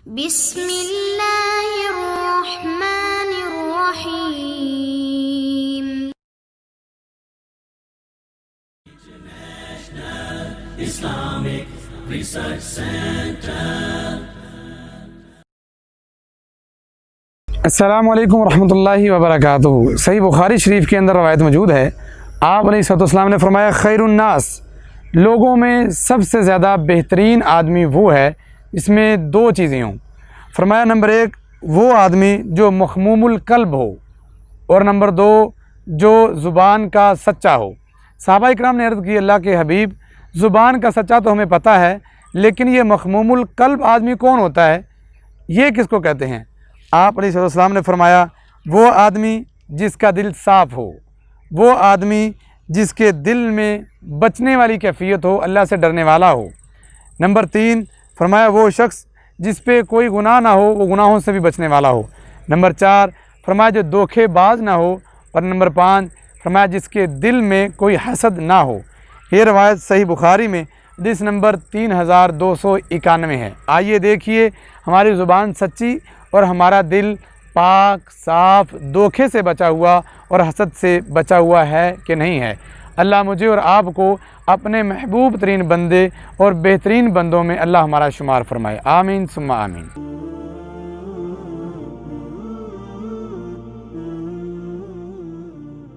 بسم اللہ الرحمن الرحیم. Islamic Research Center. السلام علیکم ورحمۃ اللہ وبرکاتہ. صحیح بخاری شریف کے اندر روایت موجود ہے. آپ علیہ السلام نے فرمایا خیر الناس، لوگوں میں سب سے زیادہ بہترین آدمی وہ ہے جس میں دو چیزیں ہوں. فرمایا نمبر ایک وہ آدمی جو مخموم القلب ہو، اور نمبر دو جو زبان کا سچا ہو. صحابہ اکرام نے عرض کی اللہ کے حبیب، زبان کا سچا تو ہمیں پتہ ہے، لیکن یہ مخموم القلب آدمی کون ہوتا ہے، یہ کس کو کہتے ہیں؟ آپ علیہ السلام نے فرمایا وہ آدمی جس کا دل صاف ہو، وہ آدمی جس کے دل میں بچنے والی کیفیت ہو، اللہ سے ڈرنے والا ہو. نمبر تین فرمایا وہ شخص جس پہ کوئی گناہ نہ ہو، وہ گناہوں سے بھی بچنے والا ہو. نمبر چار فرمایا جو دھوکے باز نہ ہو. اور نمبر پانچ فرمایا جس کے دل میں کوئی حسد نہ ہو. یہ روایت صحیح بخاری میں حدیث نمبر 3291 ہے. آئیے دیکھیے ہماری زبان سچی اور ہمارا دل پاک صاف دھوکے سے بچا ہوا اور حسد سے بچا ہوا ہے کہ نہیں ہے. اللہ مجھے اور آپ کو اپنے محبوب ترین بندے اور بہترین بندوں میں اللہ ہمارا شمار فرمائے. آمین ثم آمین.